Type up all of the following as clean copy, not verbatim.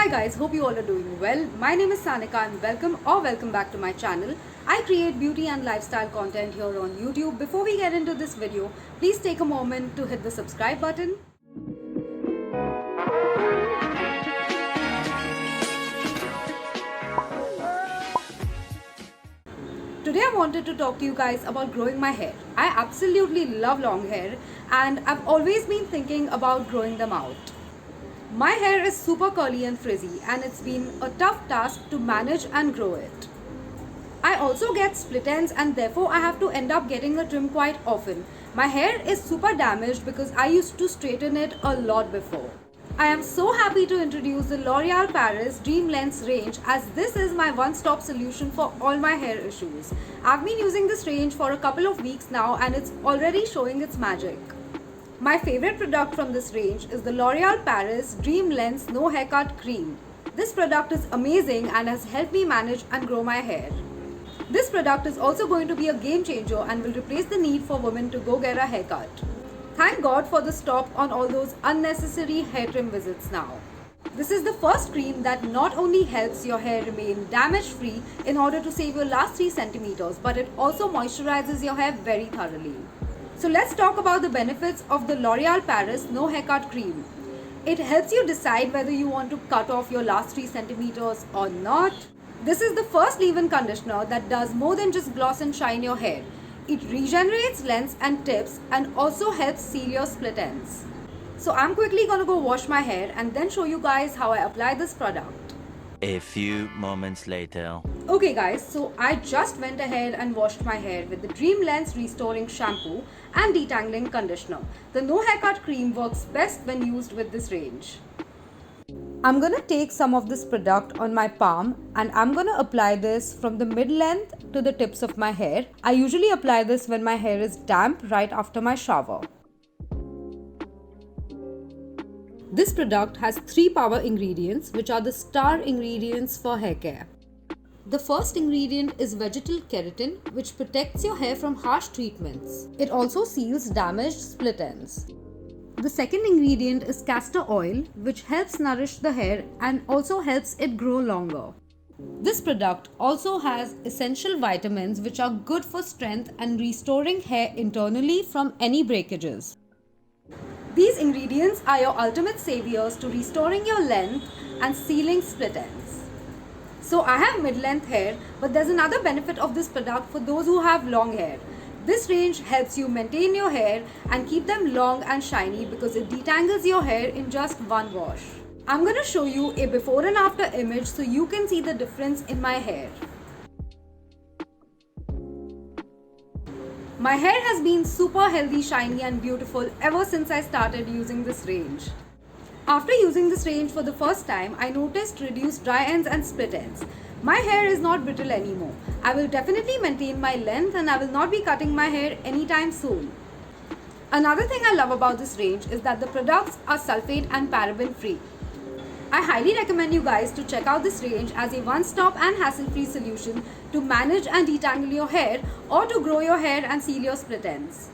Hi guys, hope you all are doing well. My name is Sanika and welcome back to my channel. I create beauty and lifestyle content here on YouTube. Before we get into this video, please take a moment to hit the subscribe button. Today I wanted to talk to you guys about growing my hair. I absolutely love long hair and I've always been thinking about growing them out. My hair is super curly and frizzy and it's been a tough task to manage and grow it. I also get split ends and therefore I have to end up getting a trim quite often. My hair is super damaged because I used to straighten it a lot before. I am so happy to introduce the L'Oreal Paris Dream Lengths range as this is my one-stop solution for all my hair issues. I've been using this range for a couple of weeks now and it's already showing its magic. My favorite product from this range is the L'Oreal Paris Dream Lengths No Haircut Cream. This product is amazing and has helped me manage and grow my hair. This product is also going to be a game changer and will replace the need for women to go get a haircut. Thank God for the stop on all those unnecessary hair trim visits now. This is the first cream that not only helps your hair remain damage free in order to save your last 3 centimeters, but it also moisturizes your hair very thoroughly. So let's talk about the benefits of the L'Oreal Paris No Haircut Cream. It helps you decide whether you want to cut off your last 3 centimeters or not. This is the first leave-in conditioner that does more than just gloss and shine your hair. It regenerates lengths and tips and also helps seal your split ends. So I'm quickly gonna go wash my hair and then show you guys how I apply this product. A few moments later. Okay guys, so I just went ahead and washed my hair with the Dream Lengths Restoring Shampoo and Detangling Conditioner. The No Haircut Cream works best when used with this range. I'm gonna take some of this product on my palm and I'm gonna apply this from the mid-length to the tips of my hair. I usually apply this when my hair is damp right after my shower. This product has 3 power ingredients which are the star ingredients for hair care. The first ingredient is vegetal keratin, which protects your hair from harsh treatments. It also seals damaged split ends. The second ingredient is castor oil, which helps nourish the hair and also helps it grow longer. This product also has essential vitamins which are good for strength and restoring hair internally from any breakages. These ingredients are your ultimate saviors to restoring your length and sealing split ends. So I have mid-length hair, but there's another benefit of this product for those who have long hair. This range helps you maintain your hair and keep them long and shiny because it detangles your hair in just one wash. I'm gonna show you a before and after image so you can see the difference in my hair. My hair has been super healthy, shiny and beautiful ever since I started using this range. After using this range for the first time, I noticed reduced dry ends and split ends. My hair is not brittle anymore. I will definitely maintain my length and I will not be cutting my hair anytime soon. Another thing I love about this range is that the products are sulfate and paraben free. I highly recommend you guys to check out this range as a one-stop and hassle-free solution to manage and detangle your hair or to grow your hair and seal your split ends.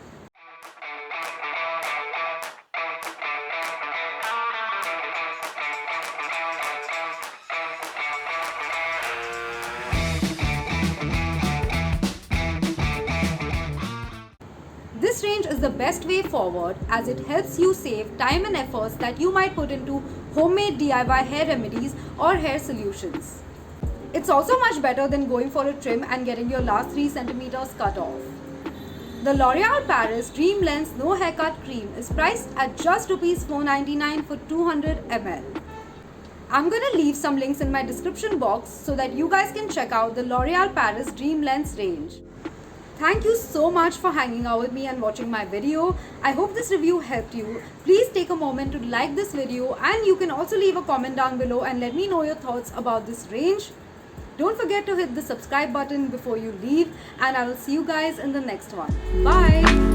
This range is the best way forward as it helps you save time and efforts that you might put into homemade DIY hair remedies or hair solutions. It's also much better than going for a trim and getting your last 3 centimeters cut off. The L'Oreal Paris Dream Lengths No Haircut Cream is priced at just Rs $4.99 for 200 ml. I'm gonna leave some links in my description box so that you guys can check out the L'Oreal Paris Dream Lengths range. Thank you so much for hanging out with me and watching my video. I hope this review helped you. Please take a moment to like this video and you can also leave a comment down below and let me know your thoughts about this range. Don't forget to hit the subscribe button before you leave and I will see you guys in the next one. Bye!